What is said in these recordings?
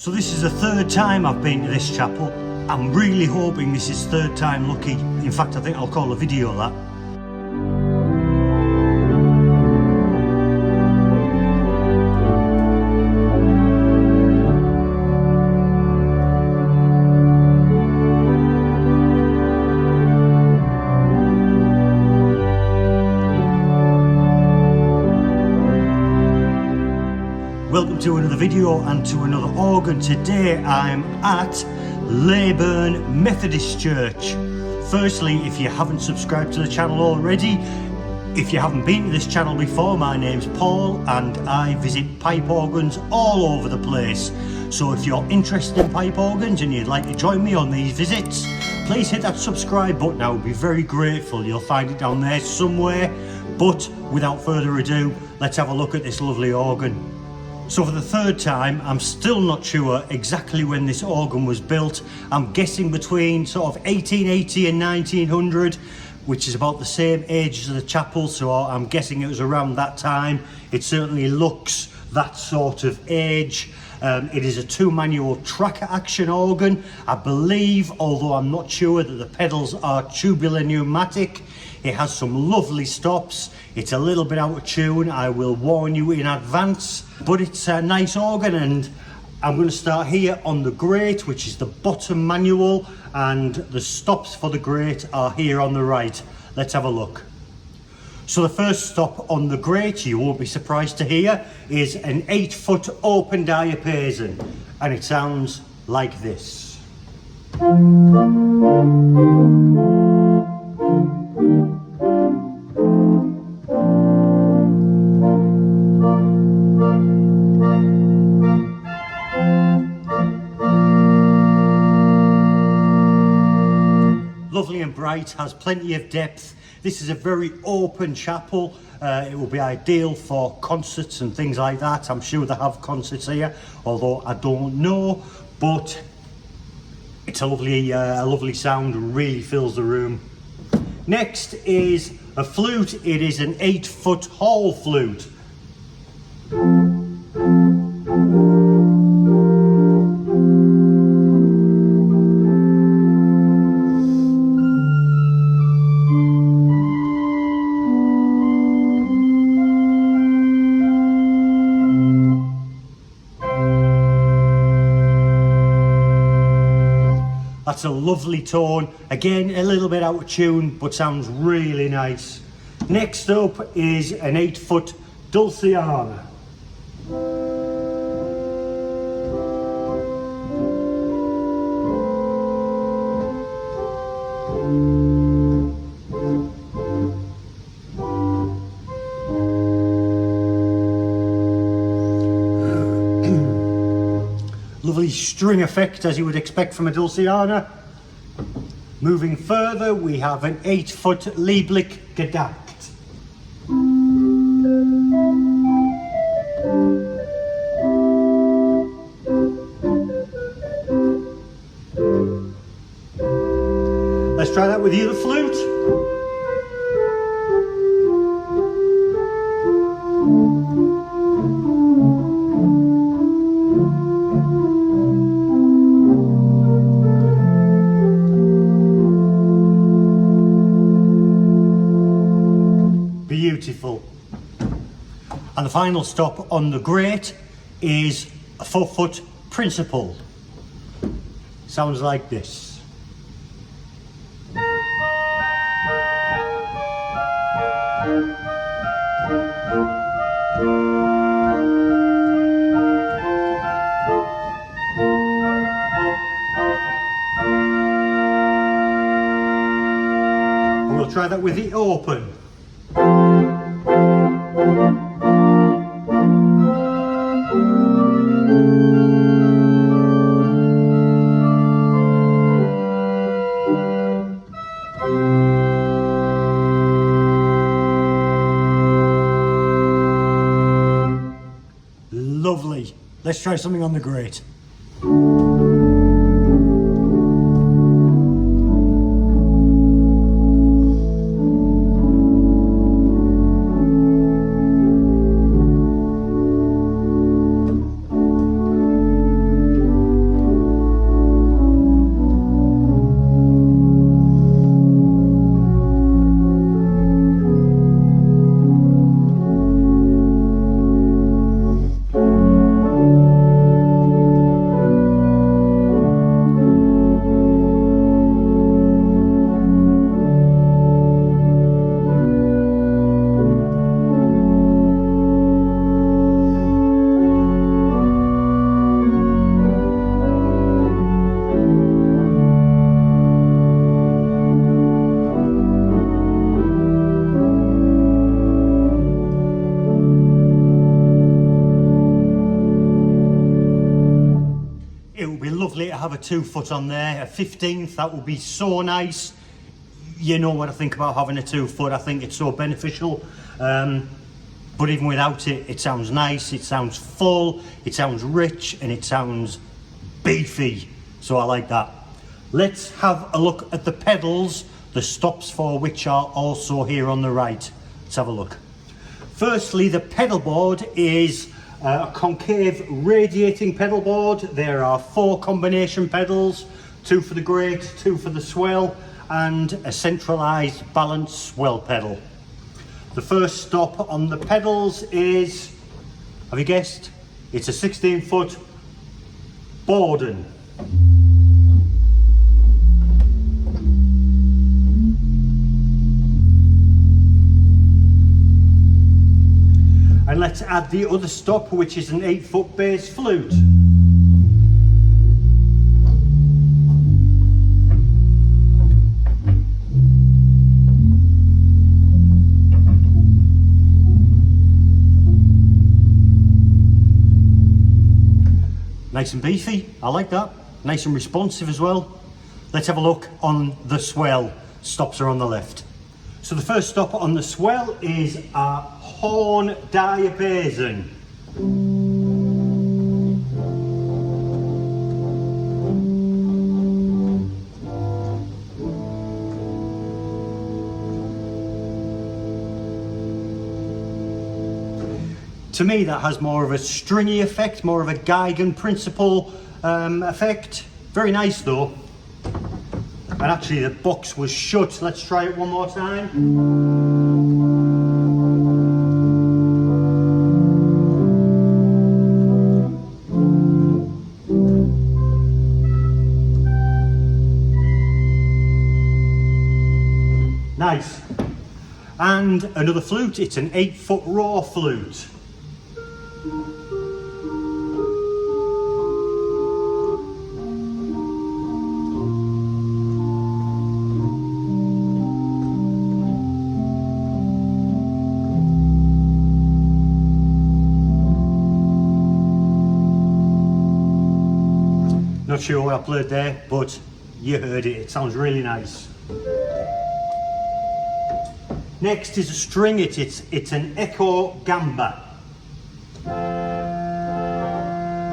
So this is the third time I've been to this chapel. I'm really hoping this is third time lucky. In fact, I think I'll call the video that. Welcome to another video and to another organ. Today I'm at Leyburn Methodist Church. Firstly, if you haven't subscribed to the channel already, if you haven't been to this channel before, my name's Paul and I visit pipe organs all over the place. So if you're interested in pipe organs and you'd like to join me on these visits, please hit that subscribe button. I would be very grateful. You'll find it down there somewhere. But without further ado, let's have a look at this lovely organ. So for the third time, I'm still not sure exactly when this organ was built. I'm guessing between sort of 1880 and 1900, which is about the same age as the chapel, so I'm guessing it was around that time. It certainly looks that sort of age. It is a two-manual tracker action organ, I believe, although I'm not sure that the pedals are tubular pneumatic. It has some lovely stops. It's a little bit out of tune, I will warn you in advance, but it's a nice organ. And I'm going to start here on the grate, which is the bottom manual, and the stops for the grate are here on the right. Let's have a look. So the first stop on the grate, you won't be surprised to hear, is an 8-foot open diapason, and it sounds like this. Lovely and bright, has plenty of depth. This is a very open chapel. It will be ideal for concerts and things like that. I'm sure they have concerts here, although I don't know, but it's a lovely sound, really fills the room. Next is a flute. It is an 8-foot hall flute. That's a lovely tone. Again, a little bit out of tune, but sounds really nice. Next up is an 8-foot Dulciana. Lovely string effect, as you would expect from a Dulciana. Moving further, we have an 8-foot Lieblich Gedackt. Let's try that with the other flute. Beautiful. And the final stop on the grate is a 4-foot principal. Sounds like this. And we'll try that with the open. Lovely. Let's try something on the grate. It would be lovely to have a 2 foot on there, a 15th, that would be so nice. You know what I think about having a 2 foot, I think it's so beneficial. But even without it, it sounds nice, it sounds full, it sounds rich, and it sounds beefy. So I like that. Let's have a look at the pedals, the stops for which are also here on the right. Let's have a look. Firstly, the pedal board is a concave radiating pedal board. There are 4 combination pedals, 2 for the grate, 2 for the swell, and a centralised balanced swell pedal. The first stop on the pedals is, have you guessed? It's a 16 foot Borden. And let's add the other stop, which is an 8 foot bass flute. Nice and beefy, I like that. Nice and responsive as well. Let's have a look on the swell. Stops are on the left. So the first stop on the swell is a horn diapason. To me, that has more of a stringy effect, more of a Geigen principle effect. Very nice though. And actually the box was shut. Let's try it one more time. Nice. And another flute, it's an 8 foot raw flute. Not sure what I played there, but you heard it, it sounds really nice. Next is a string, it's an Echo Gamba.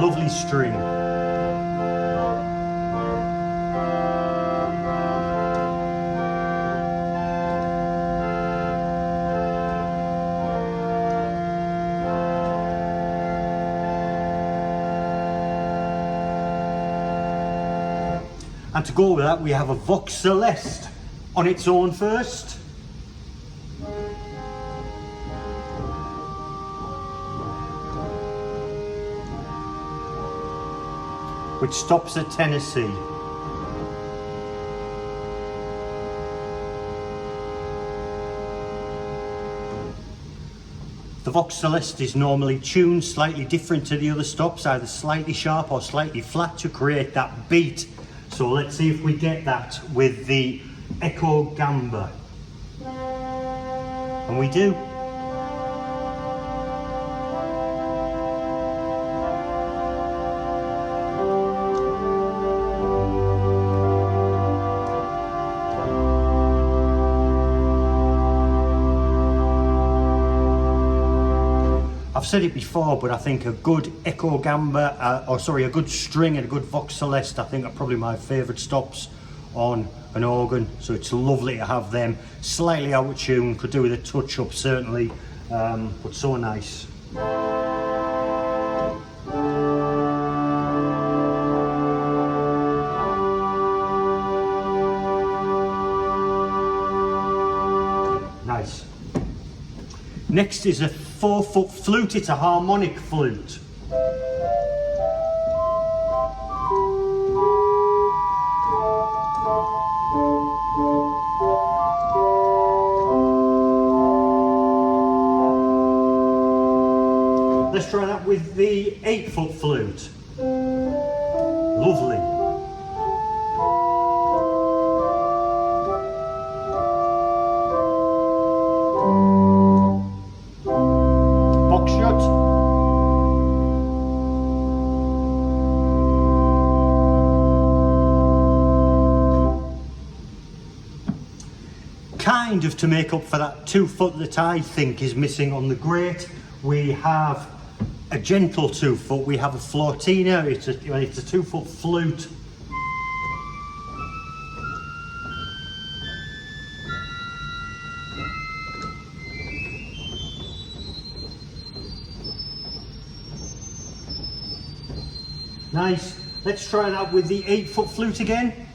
Lovely string. And to go with that, we have a Vox Celeste on its own first. Which stops at Tennessee. The Vox Celeste is normally tuned slightly different to the other stops, either slightly sharp or slightly flat to create that beat. So let's see if we get that with the Echo Gamba. And we do. I've said it before, but I think a good Echo Gamba, a good string and a good Vox Celeste, I think are probably my favourite stops on an organ. So it's lovely to have them. Slightly out of tune, could do with a touch up certainly, but so nice. Nice. Next is a 4 foot flute, it's a harmonic flute. Let's try that with the 8 foot flute. Lovely. kind of to make up for that 2 foot that I think is missing on the grate, we have a gentle 2 foot. We have a flautina. It's a 2 foot flute. Nice. Let's try that with the 8 foot flute again.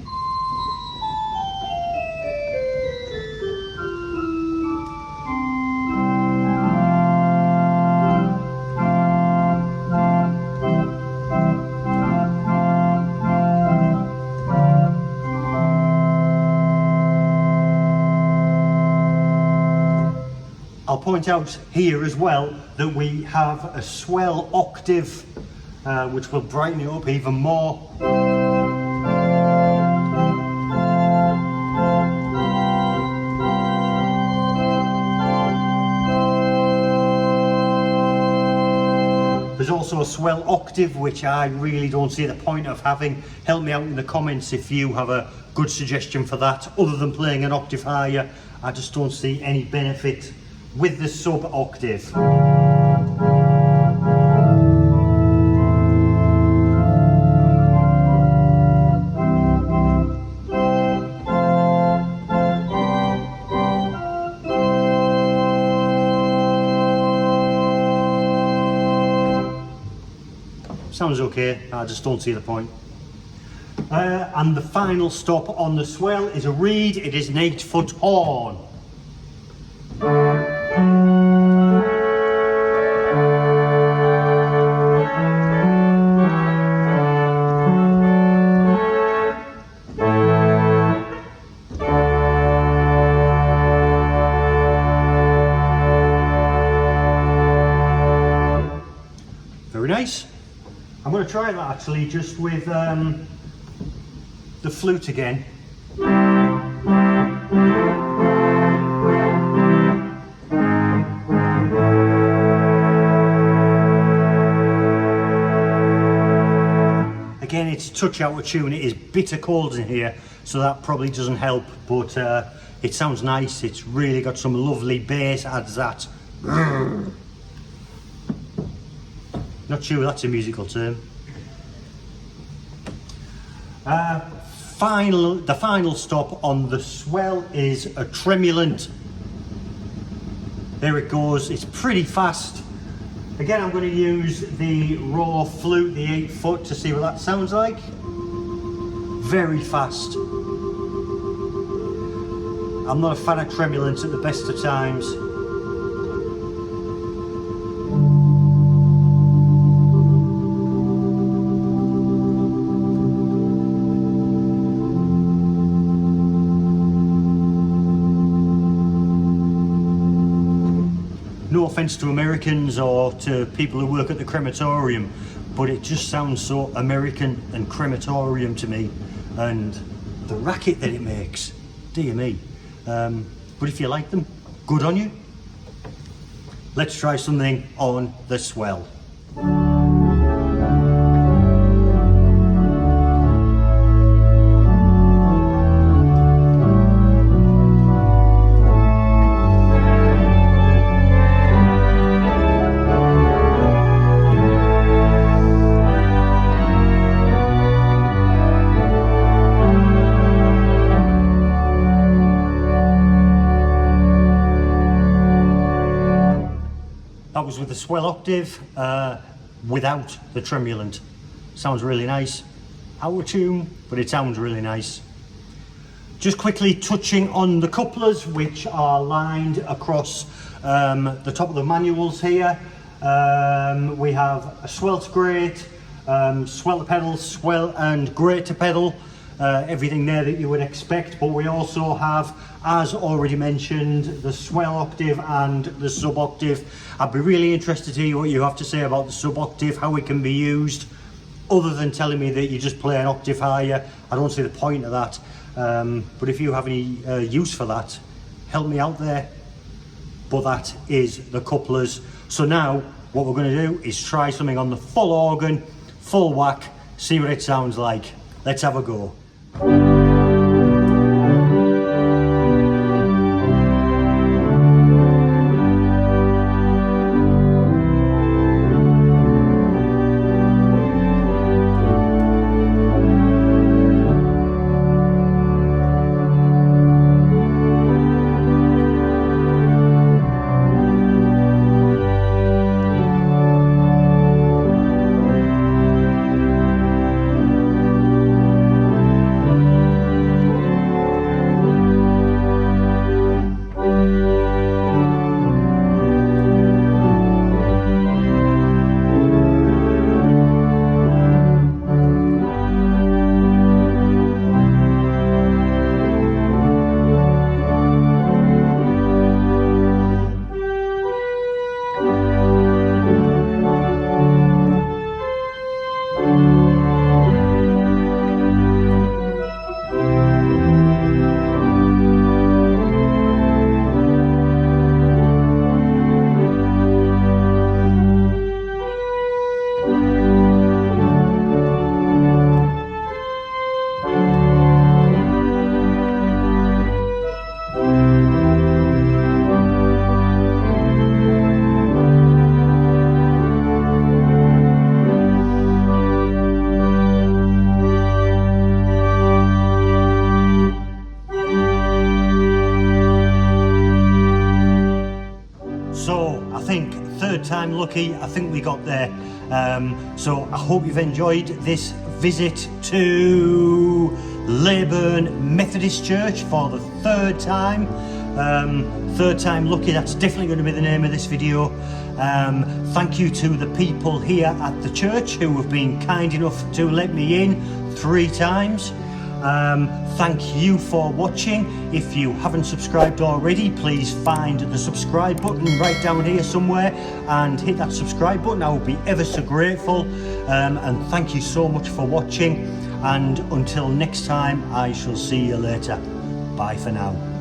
I'll point out here as well that we have a swell octave, which will brighten it up even more. There's also a swell octave, which I really don't see the point of having. Help me out in the comments if you have a good suggestion for that. Other than playing an octave higher, I just don't see any benefit with the sub octave. Sounds okay, I just don't see the point. And the final stop on the swell is a reed. It is an 8 foot horn. Very nice. I'm going to try that actually just with the flute again. Again, it's a touch out of tune. It is bitter cold in here, so that probably doesn't help, but it sounds nice. It's really got some lovely bass, adds that. Not sure that's a musical term. The final stop on the swell is a tremulant. There it goes. It's pretty fast. Again, I'm going to use the raw flute, the 8 foot, to see what that sounds like. Very fast. I'm not a fan of tremulants at the best of times. No offence to Americans or to people who work at the crematorium, but it just sounds so American and crematorium to me, and the racket that it makes, dear me. But if you like them, good on you. Let's try something on the swell. That was with the swell octave, without the tremulant. Sounds really nice. Out of tune, but it sounds really nice. Just quickly touching on the couplers, which are lined across the top of the manuals here. We have a swell to grate, swell to pedal, swell and grate to pedal. Everything there that you would expect, but we also have, as already mentioned, the swell octave and the sub octave. I'd be really interested to hear what you have to say about the sub octave, how it can be used, other than telling me that you just play an octave higher. I don't see the point of that, but if you have any use for that, help me out there. But that is the couplers. So now what we're going to do is try something on the full organ, full whack, see what it sounds like. Let's have a go. time lucky. I think we got there. So I hope you've enjoyed this visit to Leyburn Methodist Church for the third time. Third time lucky, that's definitely going to be the name of this video. Thank you to the people here at the church who have been kind enough to let me in 3 times. Thank you for watching. If you haven't subscribed already, please find the subscribe button right down here somewhere and hit that subscribe button. I will be ever so grateful. And thank you so much for watching. And until next time, I shall see you later. Bye for now.